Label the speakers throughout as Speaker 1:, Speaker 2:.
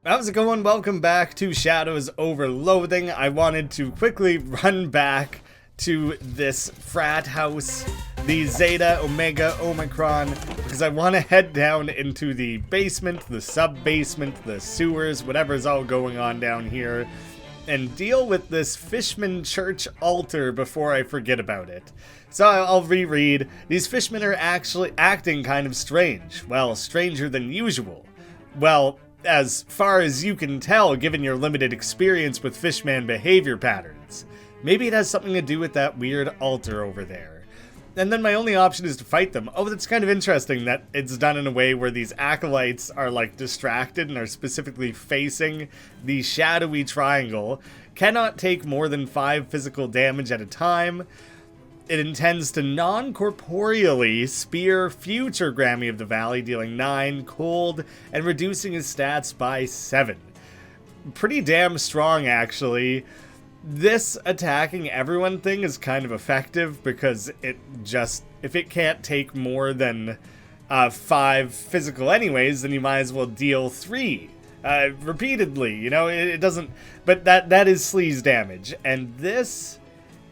Speaker 1: How's it going? Welcome back to Shadows Over Loathing. I wanted to quickly run back to this frat house, the Zeta Omega Omicron, because I want to head down into the basement, the sub-basement, the sewers, whatever's all going on down here, and deal with this Fishman Church altar before I forget about it. So I'll reread. These fishmen are actually acting kind of strange. Well, stranger than usual. Well, as far as you can tell, given your limited experience with fishman behavior patterns. Maybe it has something to do with that weird altar over there. And then my only option is to fight them. Oh, that's kind of interesting that it's done in a way where these acolytes are like distracted and are specifically facing the shadowy triangle. Cannot take more than 5 physical damage at a time. It intends to non-corporeally spear future Grammy of the Valley, dealing 9 cold and reducing his stats by 7. Pretty damn strong, actually. This attacking everyone thing is kind of effective because it just, if it can't take more than 5 physical anyways, then you might as well deal 3 repeatedly. You know, it doesn't, but that is sleaze damage. And this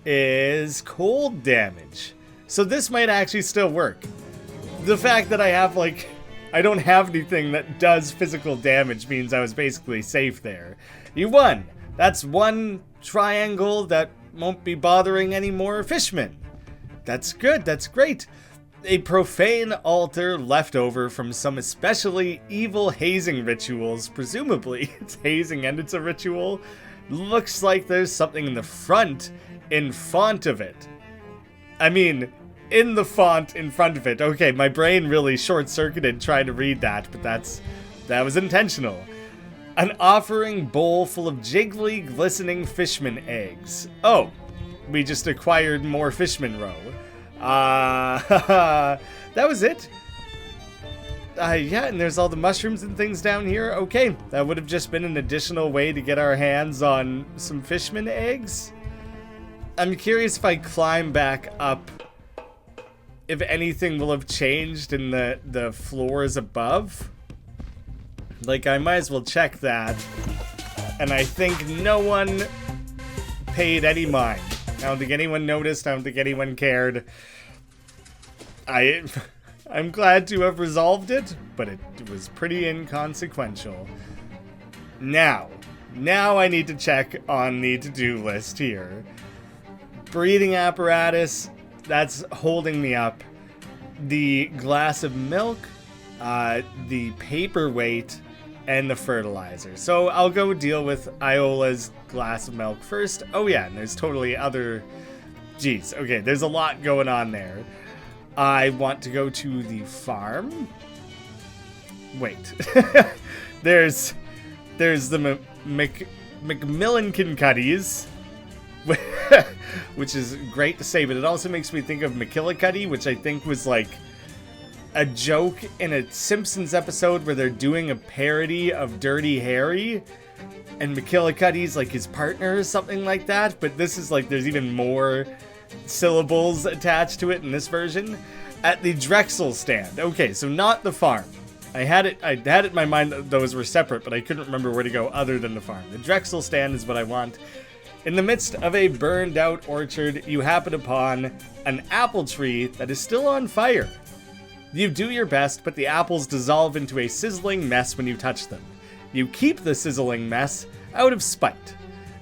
Speaker 1: is cold damage. So this might actually still work. The fact that I have, like, I don't have anything that does physical damage means I was basically safe there. You won! That's one triangle that won't be bothering any more fishmen. That's good, that's great. A profane altar left over from some especially evil hazing rituals. Presumably it's hazing and it's a ritual. Looks like there's something in the front in font of it. I mean, in the font in front of it. Okay, my brain really short-circuited trying to read that, but that was intentional. An offering bowl full of jiggly, glistening fishman eggs. Oh, we just acquired more fishman row. That was it. Yeah, and there's all the mushrooms and things down here. Okay, that would have just been an additional way to get our hands on some fishman eggs. I'm curious if I climb back up, if anything will have changed in the floors above. Like, I might as well check that. And I think no one paid any mind. I don't think anyone noticed. I don't think anyone cared. I'm glad to have resolved it, but it was pretty inconsequential. Now I need to check on the to-do list here. Breathing apparatus, that's holding me up. The glass of milk, the paperweight, and the fertilizer. So I'll go deal with Iola's glass of milk first. Oh yeah, and there's totally other... Jeez, okay, there's a lot going on there. I want to go to the farm. Wait. there's the Macmillan Kincuddies, which is great to say, but it also makes me think of McKillicuddy, which I think was like a joke in a Simpsons episode where they're doing a parody of Dirty Harry, and McKillicuddy's like his partner or something like that, but this is like there's even more syllables attached to it in this version. At the Drexel stand. Okay, so not the farm. I had it in my mind that those were separate, but I couldn't remember where to go other than the farm. The Drexel stand is what I want. In the midst of a burned out orchard, you happen upon an apple tree that is still on fire. You do your best, but the apples dissolve into a sizzling mess when you touch them. You keep the sizzling mess out of spite.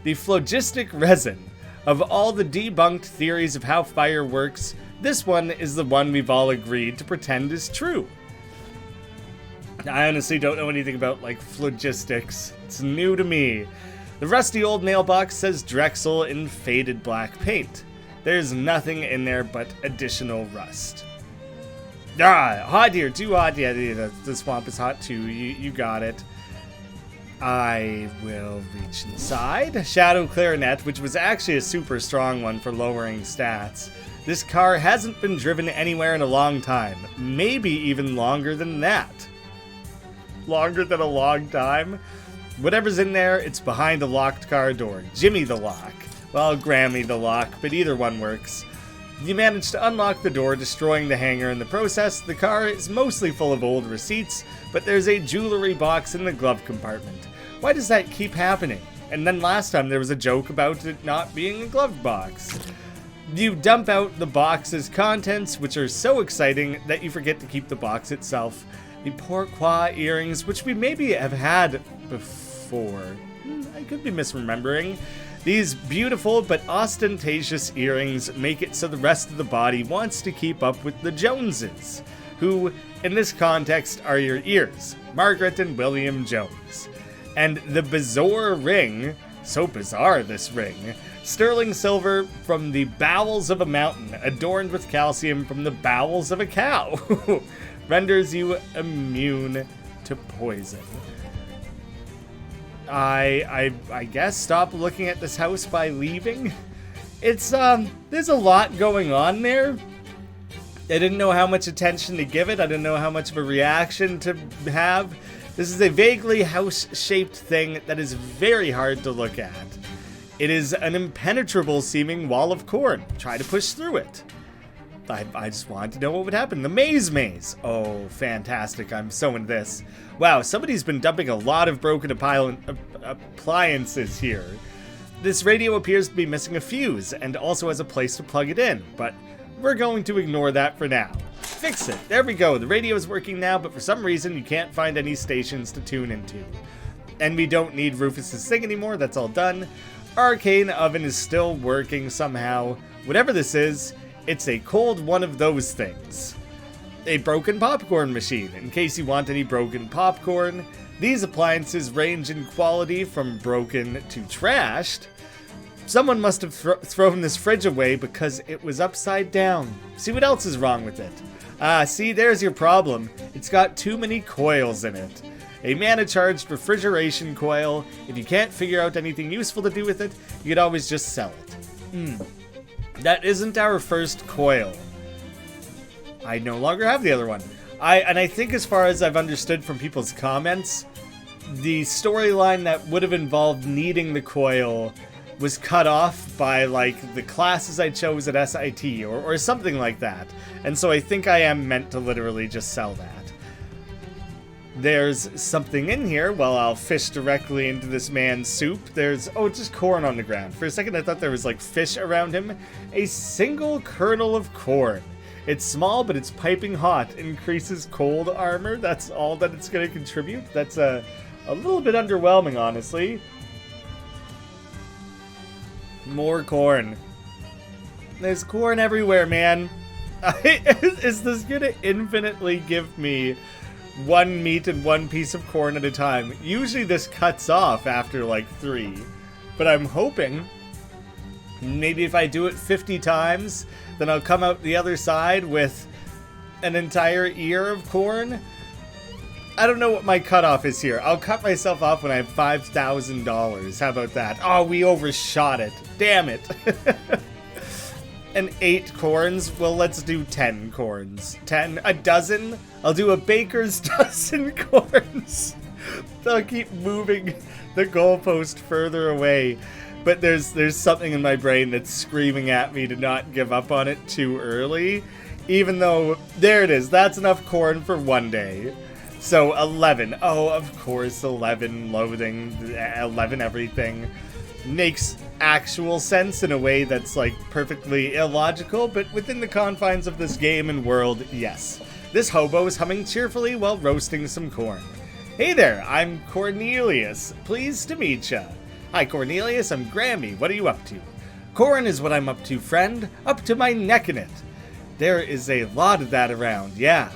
Speaker 1: The phlogistic resin. Of all the debunked theories of how fire works, this one is the one we've all agreed to pretend is true. I honestly don't know anything about, like, phlogistics. It's new to me. The rusty old mailbox says Drexel in faded black paint. There's nothing in there but additional rust. Hot here, too hot. Yeah, the swamp is hot too. You got it. I will reach inside. Shadow Clarinet, which was actually a super strong one for lowering stats. This car hasn't been driven anywhere in a long time. Maybe even longer than that. Longer than a long time? Whatever's in there, it's behind a locked car door. Jimmy the lock. Well, Grammy the lock, but either one works. You manage to unlock the door, destroying the hangar in the process. The car is mostly full of old receipts, but there's a jewelry box in the glove compartment. Why does that keep happening? And then last time there was a joke about it not being a glove box. You dump out the box's contents, which are so exciting that you forget to keep the box itself. The pourquoi earrings, which we maybe have had before. I could be misremembering. These beautiful but ostentatious earrings make it so the rest of the body wants to keep up with the Joneses, who, in this context, are your ears, Margaret and William Jones. And the bizarre ring, so bizarre this ring, sterling silver from the bowels of a mountain, adorned with calcium from the bowels of a cow, renders you immune to poison. I guess stop looking at this house by leaving. It's, there's a lot going on there. I didn't know how much attention to give it. I didn't know how much of a reaction to have. This is a vaguely house-shaped thing that is very hard to look at. It is an impenetrable seeming wall of corn. Try to push through it. I just wanted to know what would happen. The maze. Oh, fantastic. I'm so into this. Wow, somebody's been dumping a lot of broken appliances here. This radio appears to be missing a fuse and also has a place to plug it in, but we're going to ignore that for now. Fix it. There we go. The radio is working now, but for some reason you can't find any stations to tune into. And we don't need Rufus's thing anymore. That's all done. Arcane oven is still working somehow. Whatever this is, it's a cold one of those things. A broken popcorn machine. In case you want any broken popcorn, these appliances range in quality from broken to trashed. Someone must have thrown this fridge away because it was upside down. See what else is wrong with it. See, there's your problem. It's got too many coils in it. A mana-charged refrigeration coil. If you can't figure out anything useful to do with it, you could always just sell it. That isn't our first coil. I no longer have the other one. I think as far as I've understood from people's comments, the storyline that would have involved needing the coil was cut off by, like, the classes I chose at SIT or something like that. And so I think I am meant to literally just sell that. There's something in here. Well, I'll fish directly into this man's soup. There's, just corn on the ground. For a second, I thought there was, like, fish around him. A single kernel of corn. It's small, but it's piping hot. Increases cold armor. That's all that it's going to contribute. That's a little bit underwhelming, honestly. More corn. There's corn everywhere, man. Is this going to infinitely give me one meat and one piece of corn at a time? Usually this cuts off after like 3, but I'm hoping maybe if I do it 50 times, then I'll come out the other side with an entire ear of corn. I don't know what my cutoff is here. I'll cut myself off when I have $5,000. How about that? Oh, we overshot it. Damn it. And 8 corns? Well, let's do 10 corns. 10? A dozen? I'll do a baker's dozen corns. I'll keep moving the goalpost further away. But there's something in my brain that's screaming at me to not give up on it too early. Even though, there it is. That's enough corn for one day. So 11. Oh, of course, 11 loathing, 11 everything. Makes actual sense in a way that's like perfectly illogical, but within the confines of this game and world, yes. This hobo is humming cheerfully while roasting some corn. Hey there, I'm Cornelius. Pleased to meet ya. Hi Cornelius, I'm Grammy. What are you up to? Corn is what I'm up to, friend. Up to my neck in it. There is a lot of that around, yeah.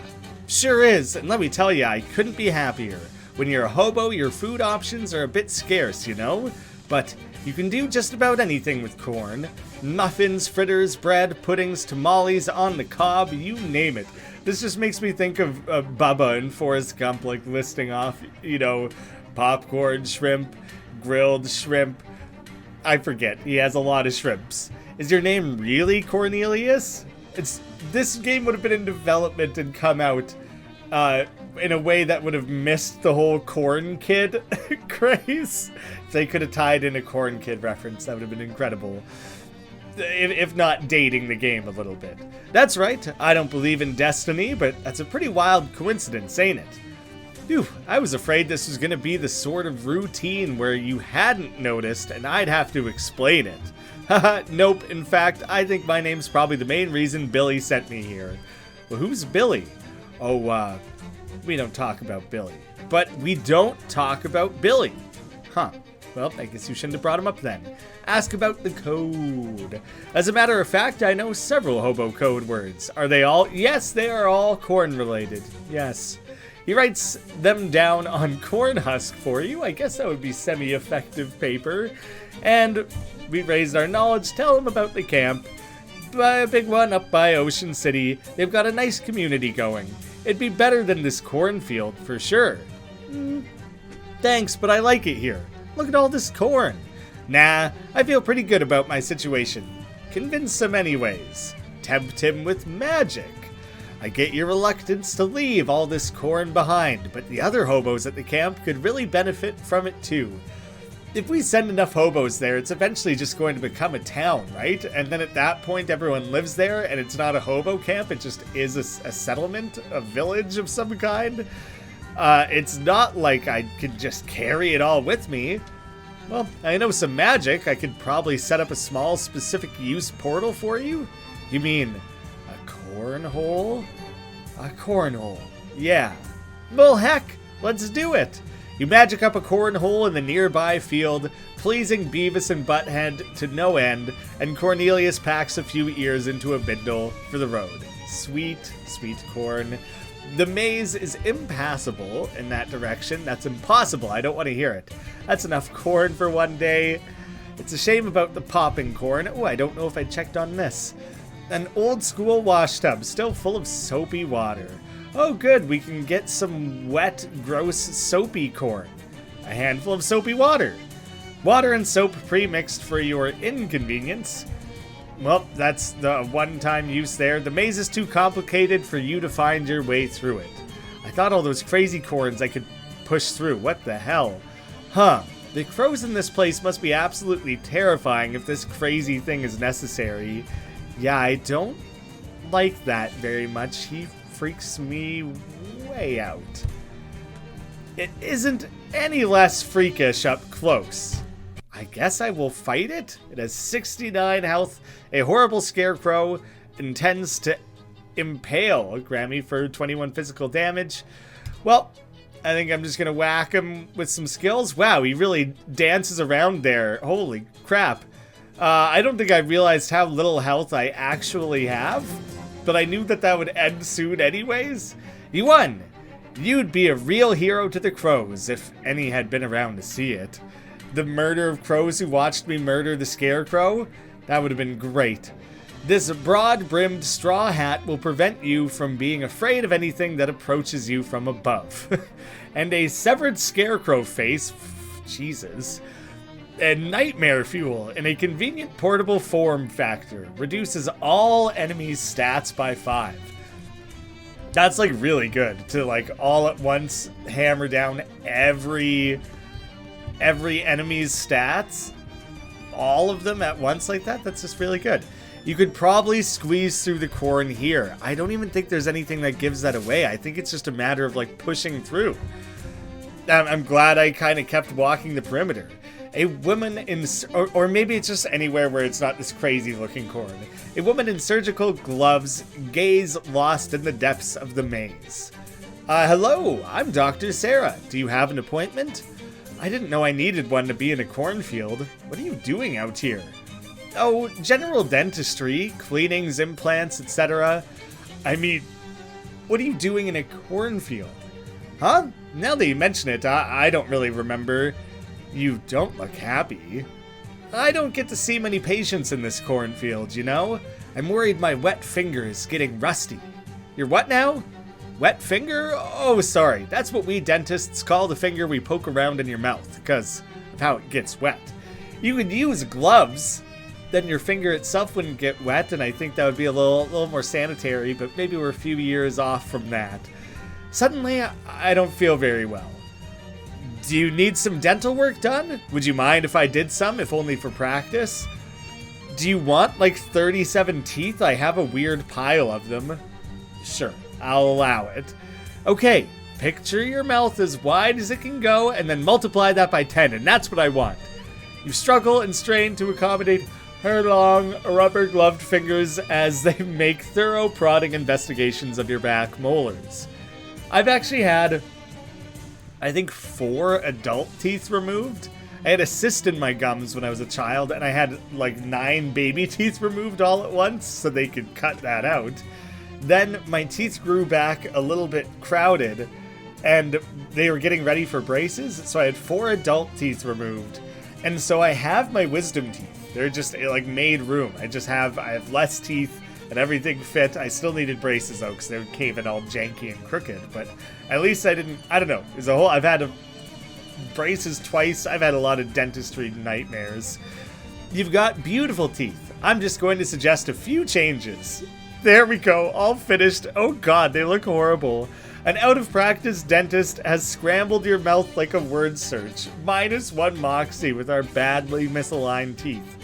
Speaker 1: Sure is, and let me tell you, I couldn't be happier. When you're a hobo, your food options are a bit scarce, you know? But you can do just about anything with corn. Muffins, fritters, bread, puddings, tamales, on the cob, you name it. This just makes me think of Bubba and Forrest Gump, like, listing off, you know, popcorn, shrimp, grilled shrimp. I forget, he has a lot of shrimps. Is your name really Cornelius? This game would have been in development and come out in a way that would have missed the whole Corn Kid craze. If they could have tied in a Corn Kid reference, that would have been incredible. If not dating the game a little bit. That's right, I don't believe in destiny, but that's a pretty wild coincidence, ain't it? Phew, I was afraid this was gonna be the sort of routine where you hadn't noticed and I'd have to explain it. Haha, nope, in fact, I think my name's probably the main reason Billy sent me here. Well, who's Billy? Oh, we don't talk about Billy. But we don't talk about Billy. Huh. Well, I guess you shouldn't have brought him up then. Ask about the code. As a matter of fact, I know several hobo code words. Are they all? Yes, they are all corn related. Yes. He writes them down on corn husk for you. I guess that would be semi-effective paper. And we raised our knowledge. Tell him about the camp. A big one up by Ocean City. They've got a nice community going. It'd be better than this cornfield, for sure. Thanks, but I like it here. Look at all this corn. Nah, I feel pretty good about my situation. Convince him anyways. Tempt him with magic. I get your reluctance to leave all this corn behind, but the other hobos at the camp could really benefit from it too. If we send enough hobos there, it's eventually just going to become a town, right? And then at that point, everyone lives there, and it's not a hobo camp, it just is a settlement, a village of some kind. It's not like I could just carry it all with me. Well, I know some magic. I could probably set up a small specific use portal for you. You mean a cornhole? A cornhole. Yeah. Well, heck, let's do it. You magic up a cornhole in the nearby field, pleasing Beavis and Butthead to no end, and Cornelius packs a few ears into a bindle for the road. Sweet, sweet corn. The maze is impassable in that direction. That's impossible. I don't want to hear it. That's enough corn for one day. It's a shame about the popping corn. Oh, I don't know if I checked on this. An old school wash tub, still full of soapy water. Oh, good. We can get some wet, gross, soapy corn. A handful of soapy water. Water and soap pre-mixed for your inconvenience. Well, that's the one-time use there. The maze is too complicated for you to find your way through it. I thought all those crazy corns I could push through. What the hell? Huh. The crows in this place must be absolutely terrifying if this crazy thing is necessary. Yeah, I don't like that very much. He freaks me way out. It isn't any less freakish up close. I guess I will fight it. It has 69 health, a horrible scarecrow, intends to impale a Grammy for 21 physical damage. Well, I think I'm just going to whack him with some skills. Wow, he really dances around there. Holy crap. I don't think I realized how little health I actually have, but I knew that that would end soon anyways. You won! You'd be a real hero to the crows if any had been around to see it. The murder of crows who watched me murder the Scarecrow? That would have been great. This broad-brimmed straw hat will prevent you from being afraid of anything that approaches you from above. And a severed Scarecrow face, Jesus, and nightmare fuel in a convenient portable form factor. Reduces all enemies' stats by 5. That's like really good to like all at once hammer down every enemy's stats, all of them at once like that. That's just really good. You could probably squeeze through the corn here. I don't even think there's anything that gives that away. I think it's just a matter of like pushing through. I'm glad I kind of kept walking the perimeter. A woman in, or maybe it's just anywhere where it's not this crazy looking corn. A woman in surgical gloves, gaze lost in the depths of the maze. Hello, I'm Dr. Sarah. Do you have an appointment? I didn't know I needed one to be in a cornfield. What are you doing out here? Oh, general dentistry, cleanings, implants, etc. I mean, what are you doing in a cornfield? Huh? Now that you mention it, I don't really remember. You don't look happy. I don't get to see many patients in this cornfield, you know? I'm worried my wet finger is getting rusty. Your what now? Wet finger? Oh, sorry. That's what we dentists call the finger we poke around in your mouth, because of how it gets wet. You could use gloves, then your finger itself wouldn't get wet, and I think that would be a little more sanitary, but maybe we're a few years off from that. Suddenly, I don't feel very well. Do you need some dental work done? Would you mind if I did some, if only for practice? Do you want like 37 teeth? I have a weird pile of them. Sure, I'll allow it. Okay, Picture your mouth as wide as it can go and then multiply that by 10, and that's what I want. You struggle and strain to accommodate her long, rubber-gloved fingers as they make thorough prodding investigations of your back molars. I've actually had, I think, 4 adult teeth removed. I had a cyst in my gums when I was a child, and I had like 9 baby teeth removed all at once so they could cut that out. Then my teeth grew back a little bit crowded, and they were getting ready for braces, so I had 4 adult teeth removed. And so I have my wisdom teeth. They're just like made room. I have less teeth and everything fit. I still needed braces though, because they came in all janky and crooked, but at least I don't know. There's a whole, I've had braces twice. I've had a lot of dentistry nightmares. You've got beautiful teeth. I'm just going to suggest a few changes. There we go, all finished. Oh god, they look horrible. An out-of-practice dentist has scrambled your mouth like a word search. -1 moxie with our badly misaligned teeth.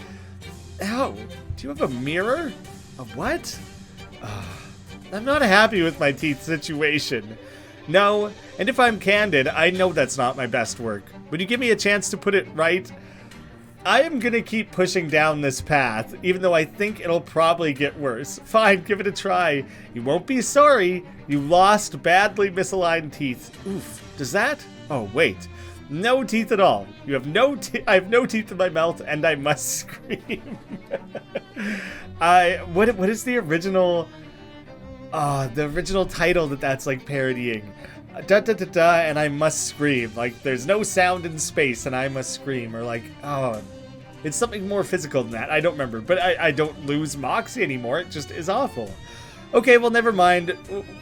Speaker 1: Ow, do you have a mirror? A what? I'm not happy with my teeth situation. No, and if I'm candid, I know that's not my best work. Would you give me a chance to put it right? I am gonna keep pushing down this path, even though I think it'll probably get worse. Fine, give it a try. You won't be sorry. You lost badly misaligned teeth. Oof, does that? Oh, wait. No teeth at all. You have I have no teeth in my mouth, and I must scream. What is the original... the original title that's like parodying. Da-da-da-da, and I must scream. Like, there's no sound in space, and I must scream. Or like, it's something more physical than that. I don't remember. But I don't lose moxie anymore. It just is awful. Okay, well, never mind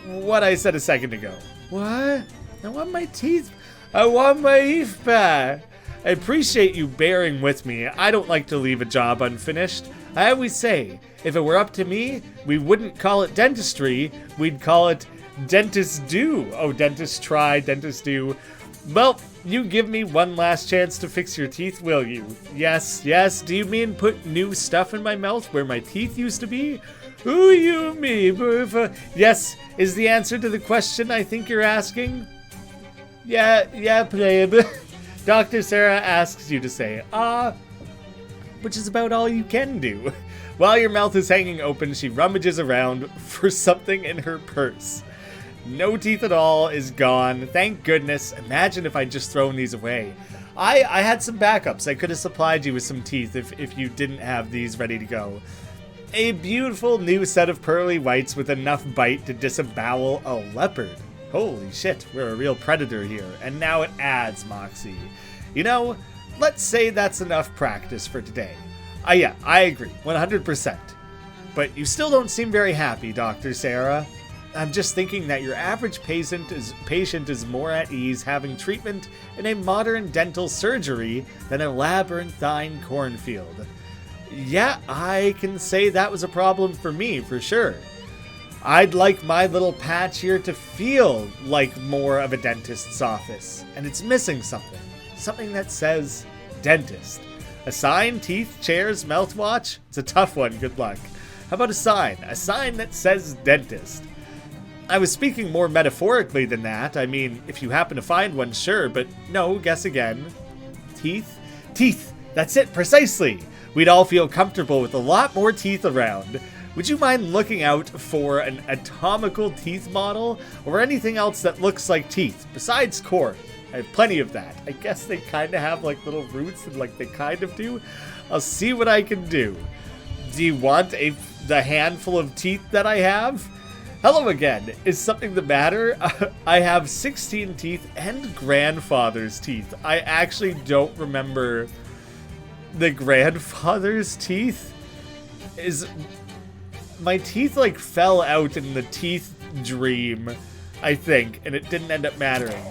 Speaker 1: what I said a second ago. What? I want my teeth. I want my teeth back. I appreciate you bearing with me. I don't like to leave a job unfinished. I always say, if it were up to me, we wouldn't call it dentistry. We'd call it dentist do. Oh, dentist try, dentist do. Well, you give me one last chance to fix your teeth, will you? Yes, yes. Do you mean put new stuff in my mouth where my teeth used to be? Ooh, you me. Yes, is the answer to the question I think you're asking? Yeah, plebe. Dr. Sarah asks you to say, which is about all you can do. While your mouth is hanging open, she rummages around for something in her purse. No teeth at all is gone. Thank goodness. Imagine if I'd just thrown these away. I had some backups. I could have supplied you with some teeth if you didn't have these ready to go. A beautiful new set of pearly whites with enough bite to disembowel a leopard. Holy shit, we're a real predator here. And now it adds moxie. You know, let's say that's enough practice for today. Yeah, I agree, 100%. But you still don't seem very happy, Dr. Sarah. I'm just thinking that your average patient is more at ease having treatment in a modern dental surgery than a labyrinthine cornfield. Yeah, I can say that was a problem for me, for sure. I'd like my little patch here to feel like more of a dentist's office, and it's missing something. Something that says dentist. A sign, teeth, chairs, mouthwash? It's a tough one, good luck. How about a sign? A sign that says dentist. I was speaking more metaphorically than that. I mean, if you happen to find one, sure, but no, guess again. Teeth? Teeth! That's it, precisely! We'd all feel comfortable with a lot more teeth around. Would you mind looking out for an anatomical teeth model, or anything else that looks like teeth, besides corn? I have plenty of that. I guess they kind of have like little roots and like they kind of do. I'll see what I can do. Do you want the handful of teeth that I have? Hello again. Is something the matter? I have 16 teeth and grandfather's teeth. I actually don't remember the grandfather's teeth. My teeth like fell out in the teeth dream, I think, and it didn't end up mattering.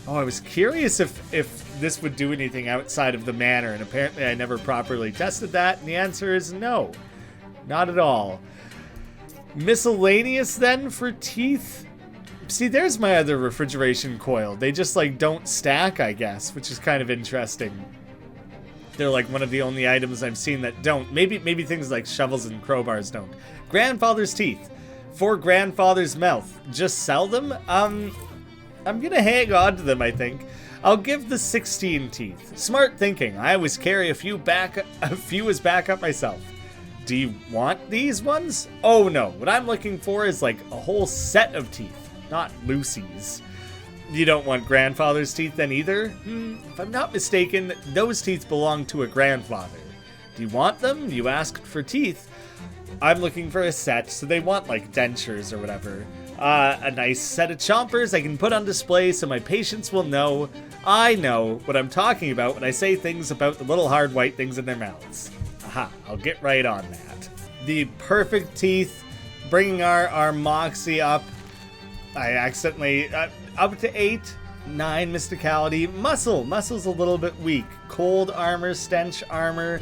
Speaker 1: Oh, I was curious if this would do anything outside of the manor, and apparently I never properly tested that, and the answer is no. Not at all. Miscellaneous, then, for teeth? See, there's my other refrigeration coil. They just, like, don't stack, I guess, which is kind of interesting. They're, like, one of the only items I've seen that don't. Maybe things like shovels and crowbars don't. Grandfather's teeth. For grandfather's mouth. Just sell them? I'm gonna hang on to them, I think. I'll give the 16 teeth. Smart thinking. I always carry a few as backup myself. Do you want these ones? Oh no, what I'm looking for is like a whole set of teeth, not Lucy's. You don't want grandfather's teeth then either? If I'm not mistaken, those teeth belong to a grandfather. Do you want them? You asked for teeth. I'm looking for a set, so they want like dentures or whatever. A nice set of chompers I can put on display so my patients will know I know what I'm talking about when I say things about the little hard white things in their mouths. Aha, I'll get right on that. The perfect teeth, bringing our moxie up. I accidentally, up to 8, 9 mysticality. Muscle's a little bit weak. Cold armor, stench armor.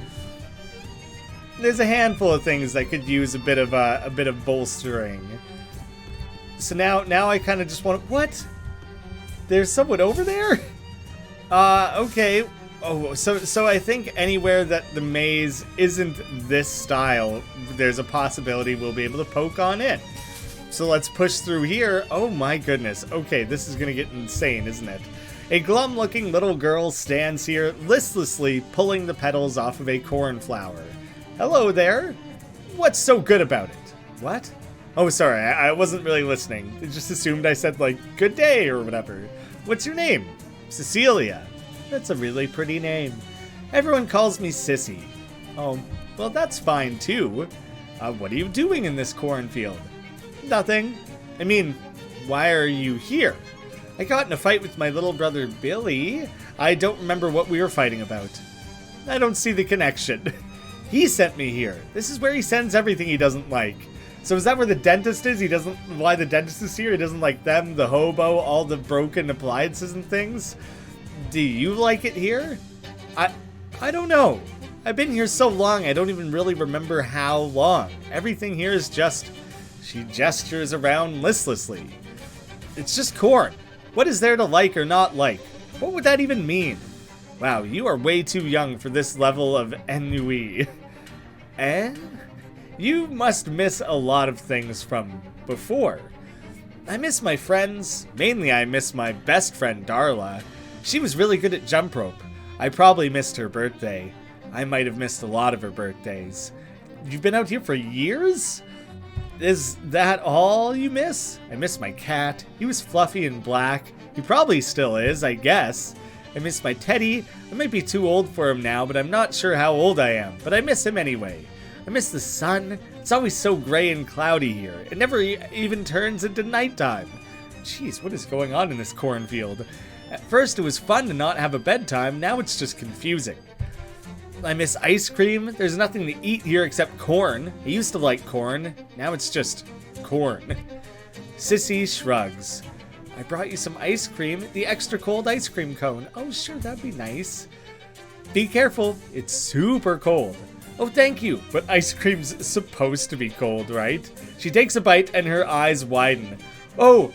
Speaker 1: There's a handful of things that could use a bit of bolstering. So now I kind of just want to... What? There's someone over there? Okay. Oh, so I think anywhere that the maze isn't this style, there's a possibility we'll be able to poke on in. So let's push through here. Oh my goodness. Okay, this is gonna get insane, isn't it? A glum-looking little girl stands here, listlessly pulling the petals off of a cornflower. Hello there. What's so good about it? What? Oh, sorry, I wasn't really listening. I just assumed I said, like, good day or whatever. What's your name? Cecilia. That's a really pretty name. Everyone calls me Sissy. Oh, well, that's fine, too. What are you doing in this cornfield? Nothing. I mean, why are you here? I got in a fight with my little brother, Billy. I don't remember what we were fighting about. I don't see the connection. He sent me here. This is where he sends everything he doesn't like. So is that where the dentist is? Why the dentist is here? He doesn't like them, the hobo, all the broken appliances and things? Do you like it here? I don't know. I've been here so long, I don't even really remember how long. Everything here is just... She gestures around listlessly. It's just corn. What is there to like or not like? What would that even mean? Wow, you are way too young for this level of ennui. Eh? You must miss a lot of things from before. I miss my friends. Mainly I miss my best friend, Darla. She was really good at jump rope. I probably missed her birthday. I might have missed a lot of her birthdays. You've been out here for years? Is that all you miss? I miss my cat. He was fluffy and black. He probably still is, I guess. I miss my teddy. I might be too old for him now, but I'm not sure how old I am. But I miss him anyway. I miss the sun. It's always so gray and cloudy here. It never even turns into nighttime. Jeez, what is going on in this cornfield? At first it was fun to not have a bedtime. Now it's just confusing. I miss ice cream. There's nothing to eat here except corn. I used to like corn. Now it's just corn. Sissy shrugs. I brought you some ice cream. The extra cold ice cream cone. Oh, sure, that'd be nice. Be careful. It's super cold. Oh, thank you. But ice cream's supposed to be cold, right? She takes a bite and her eyes widen. Oh,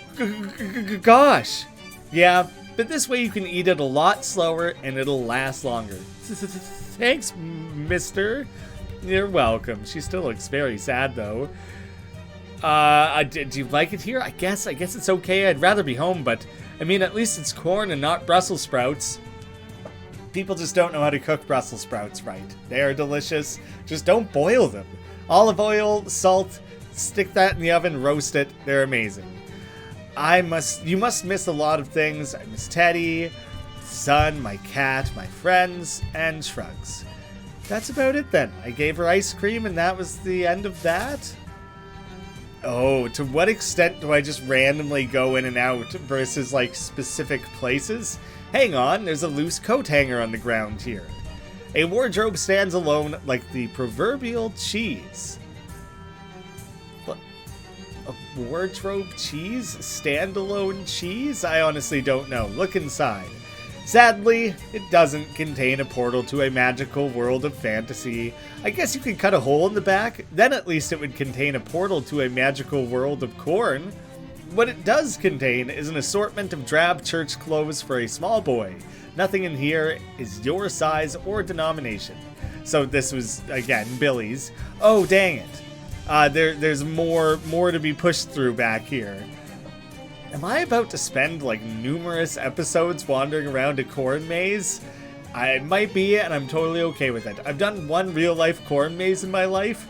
Speaker 1: gosh. Yeah, but this way you can eat it a lot slower and it'll last longer. Thanks, mister. You're welcome. She still looks very sad, though. Do you like it here? I guess it's okay. I'd rather be home, but I mean, at least it's corn and not Brussels sprouts. People just don't know how to cook Brussels sprouts right. They are delicious. Just don't boil them. Olive oil, salt, stick that in the oven, roast it. They're amazing. You must miss a lot of things. I miss Teddy, sun, my cat, my friends, and shrugs. That's about it then. I gave her ice cream and that was the end of that? Oh, to what extent do I just randomly go in and out versus like specific places? Hang on, there's a loose coat hanger on the ground here. A wardrobe stands alone like the proverbial cheese. What? A wardrobe cheese? Standalone cheese? I honestly don't know. Look inside. Sadly, it doesn't contain a portal to a magical world of fantasy. I guess you could cut a hole in the back, then at least it would contain a portal to a magical world of corn. What it does contain is an assortment of drab church clothes for a small boy. Nothing in here is your size or denomination. So this was, again, Billy's. Oh, dang it. There's more to be pushed through back here. Am I about to spend like numerous episodes wandering around a corn maze? I might be, and I'm totally okay with it. I've done one real-life corn maze in my life,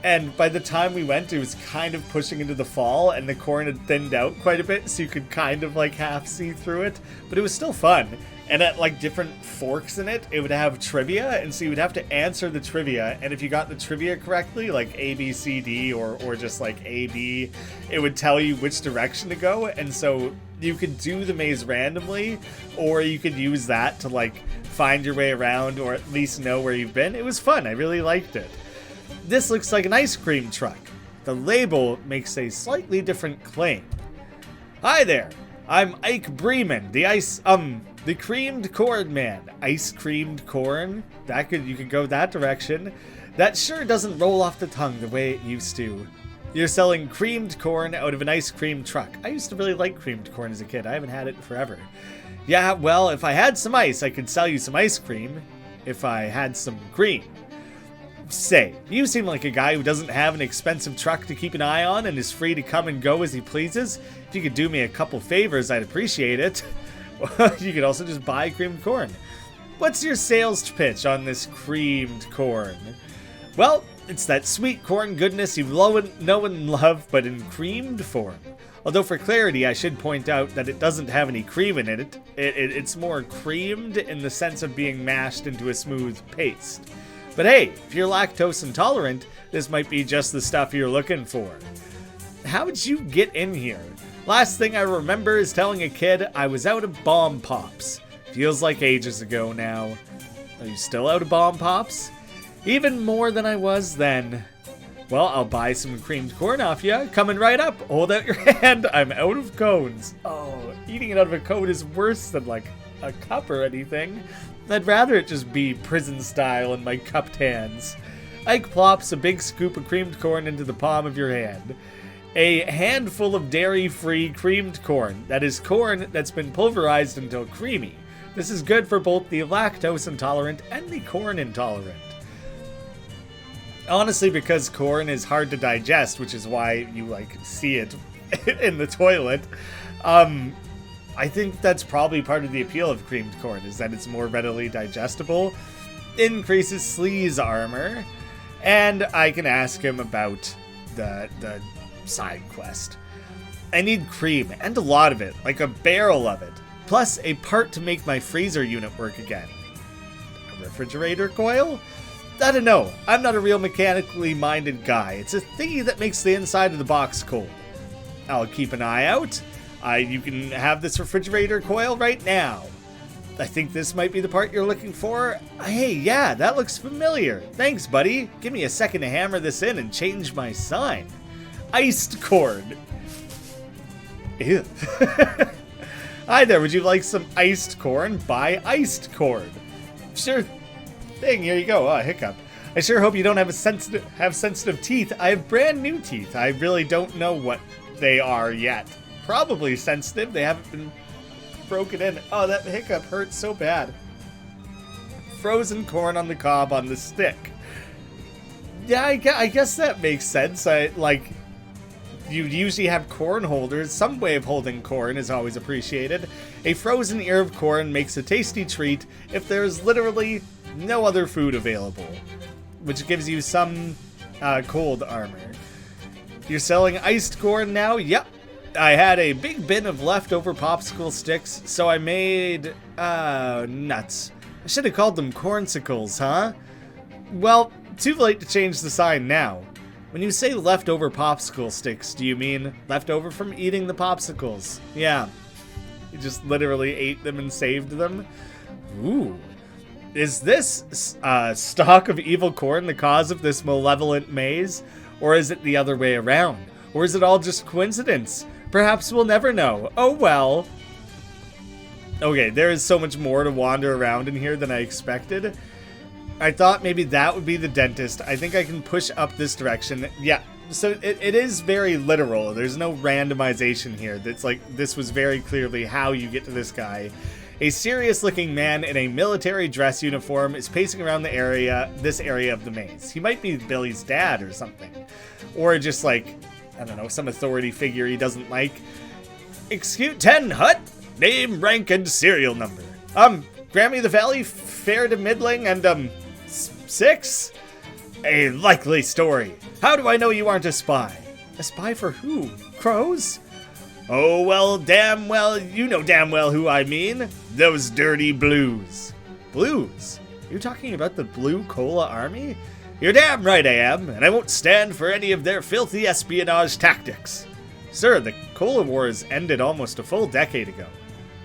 Speaker 1: and by the time we went, it was kind of pushing into the fall, and the corn had thinned out quite a bit, so you could kind of like half see through it, but it was still fun. And at like different forks in it, it would have trivia, and so you would have to answer the trivia, and if you got the trivia correctly, like A, B, C, D, or just like A, B, it would tell you which direction to go, and so you could do the maze randomly, or you could use that to like find your way around, or at least know where you've been. It was fun, I really liked it. This looks like an ice cream truck. The label makes a slightly different claim. Hi there, I'm Ike Bremen, the creamed corn man. Ice creamed corn? You could go that direction. That sure doesn't roll off the tongue the way it used to. You're selling creamed corn out of an ice cream truck. I used to really like creamed corn as a kid. I haven't had it in forever. Yeah, well, if I had some ice, I could sell you some ice cream. If I had some cream. Say, you seem like a guy who doesn't have an expensive truck to keep an eye on and is free to come and go as he pleases. If you could do me a couple favors, I'd appreciate it. You could also just buy creamed corn. What's your sales pitch on this creamed corn? Well, it's that sweet corn goodness you know and love, but in creamed form. Although for clarity, I should point out that it doesn't have any cream in it. It's more creamed in the sense of being mashed into a smooth paste. But hey, if you're lactose intolerant, this might be just the stuff you're looking for. How'd you get in here? Last thing I remember is telling a kid I was out of bomb pops. Feels like ages ago now. Are you still out of bomb pops? Even more than I was then. Well, I'll buy some creamed corn off ya. Coming right up. Hold out your hand. I'm out of cones. Oh, eating it out of a cone is worse than like a cup or anything. I'd rather it just be prison style in my cupped hands. Ike plops a big scoop of creamed corn into the palm of your hand. A handful of dairy-free creamed corn. That is corn that's been pulverized until creamy. This is good for both the lactose intolerant and the corn intolerant. Honestly, because corn is hard to digest, which is why you like see it in the toilet, I think that's probably part of the appeal of creamed corn, is that it's more readily digestible, increases Slee's armor, and I can ask him about the side quest. I need cream, and a lot of it, like a barrel of it, plus a part to make my freezer unit work again. A refrigerator coil? I don't know, I'm not a real mechanically minded guy. It's a thingy that makes the inside of the box cold. I'll keep an eye out. You can have this refrigerator coil right now. I think this might be the part you're looking for. Hey, yeah, that looks familiar. Thanks, buddy. Give me a second to hammer this in and change my sign. Iced corn. Ew. Hi there, would you like some iced corn? Buy iced corn. Sure thing, here you go. Oh, hiccup. I sure hope you don't have sensitive teeth. I have brand new teeth. I really don't know what they are yet. Probably sensitive. They haven't been broken in. Oh, that hiccup hurts so bad. Frozen corn on the cob on the stick. Yeah, I guess that makes sense. You'd usually have corn holders. Some way of holding corn is always appreciated. A frozen ear of corn makes a tasty treat if there's literally no other food available, which gives you some cold armor. You're selling iced corn now? Yep. I had a big bin of leftover popsicle sticks, so I made, nuts. I should have called them cornsicles, huh? Well, too late to change the sign now. When you say leftover popsicle sticks, do you mean leftover from eating the popsicles? Yeah. You just literally ate them and saved them? Ooh. Is this stalk of evil corn the cause of this malevolent maze? Or is it the other way around? Or is it all just coincidence? Perhaps we'll never know. Oh well. Okay, there is so much more to wander around in here than I expected. I thought maybe that would be the dentist. I think I can push up this direction. Yeah, so it is very literal. There's no randomization here. That's like, this was very clearly how you get to this guy. A serious-looking man in a military dress uniform is pacing around this area of the maze. He might be Billy's dad or something. Or just like, I don't know, some authority figure he doesn't like. Excuse 10, Hut? Name, rank, and serial number. Grammy the Valley, fair to middling, and, 6? A likely story. How do I know you aren't a spy? A spy for who? Crows? Oh, well, damn well, you know damn well who I mean. Those dirty blues. Blues? You're talking about the Blue Cola Army? You're damn right I am, and I won't stand for any of their filthy espionage tactics. Sir, the Cola Wars ended almost a full decade ago.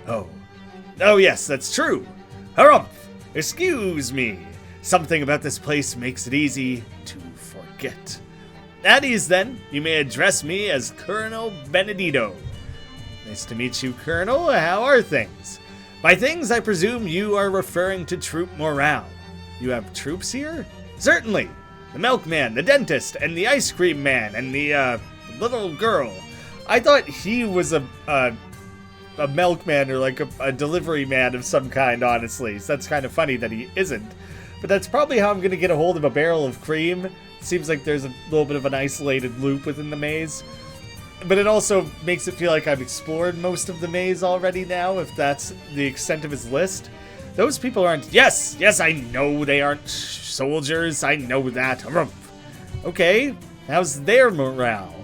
Speaker 1: Oh. Oh yes, that's true. Harumph! Excuse me. Something about this place makes it easy to forget. At ease then, you may address me as Colonel Benedito. Nice to meet you, Colonel. How are things? By things, I presume you are referring to troop morale. You have troops here? Certainly. The milkman, the dentist, and the ice cream man, and the, little girl. I thought he was a milkman or like a delivery man of some kind, honestly. So that's kind of funny that he isn't. But that's probably how I'm going to get a hold of a barrel of cream. It seems like there's a little bit of an isolated loop within the maze. But it also makes it feel like I've explored most of the maze already now, if that's the extent of his list. Those people aren't... Yes, I know they aren't soldiers. I know that. Okay, how's their morale?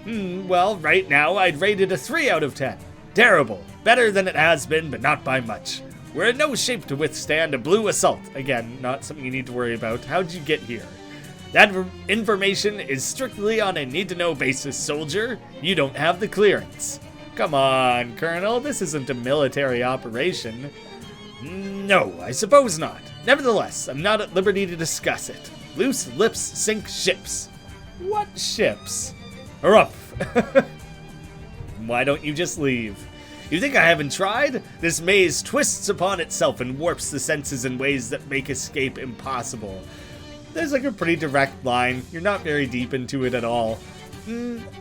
Speaker 1: Well, right now I'd rate it a 3 out of 10. Terrible. Better than it has been, but not by much. We're in no shape to withstand a blue assault. Again, not something you need to worry about. How'd you get here? That information is strictly on a need-to-know basis, soldier. You don't have the clearance. Come on, Colonel. This isn't a military operation. No, I suppose not. Nevertheless, I'm not at liberty to discuss it. Loose lips sink ships. What ships? Harumph. Why don't you just leave? You think I haven't tried? This maze twists upon itself and warps the senses in ways that make escape impossible. There's like a pretty direct line. You're not very deep into it at all.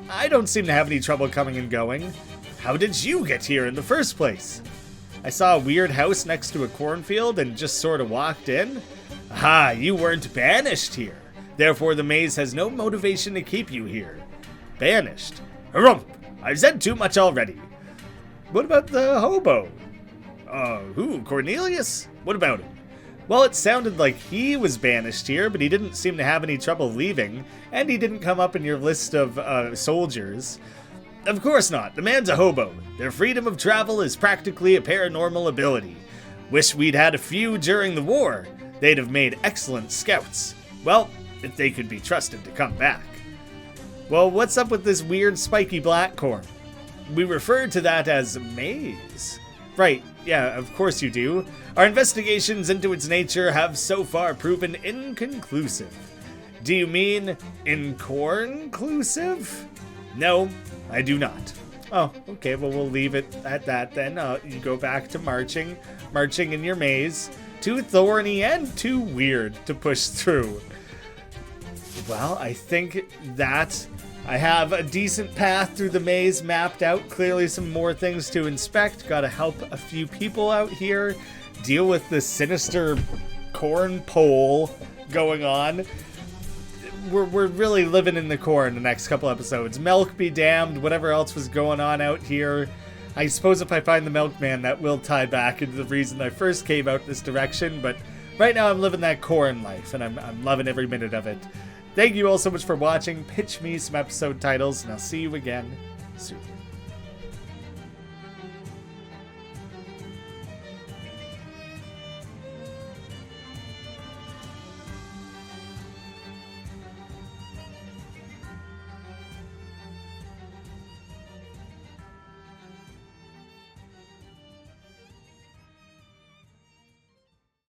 Speaker 1: I don't seem to have any trouble coming and going. How did you get here in the first place? I saw a weird house next to a cornfield and just sort of walked in. Aha, you weren't banished here. Therefore, the maze has no motivation to keep you here. Banished? Harumph! I've said too much already. What about the hobo? Who? Cornelius? What about him? Well, it sounded like he was banished here, but he didn't seem to have any trouble leaving, and he didn't come up in your list of soldiers. Of course not. The man's a hobo. Their freedom of travel is practically a paranormal ability. Wish we'd had a few during the war. They'd have made excellent scouts. Well, if they could be trusted to come back. Well, what's up with this weird spiky black corn? We refer to that as maze. Right, yeah, of course you do. Our investigations into its nature have so far proven inconclusive. Do you mean incornclusive? No, I do not. Oh, okay, well, we'll leave it at that then. You go back to marching in your maze. Too thorny and too weird to push through. Well, I think that I have a decent path through the maze mapped out. Clearly some more things to inspect. Gotta help a few people out here. Deal with the sinister corn pole going on. We're really living in the corn the next couple episodes. Milk be damned, whatever else was going on out here. I suppose if I find the milkman, that will tie back into the reason I first came out this direction, but right now I'm living that corn life, and I'm loving every minute of it. Thank you all so much for watching. Pitch me some episode titles, and I'll see you again soon.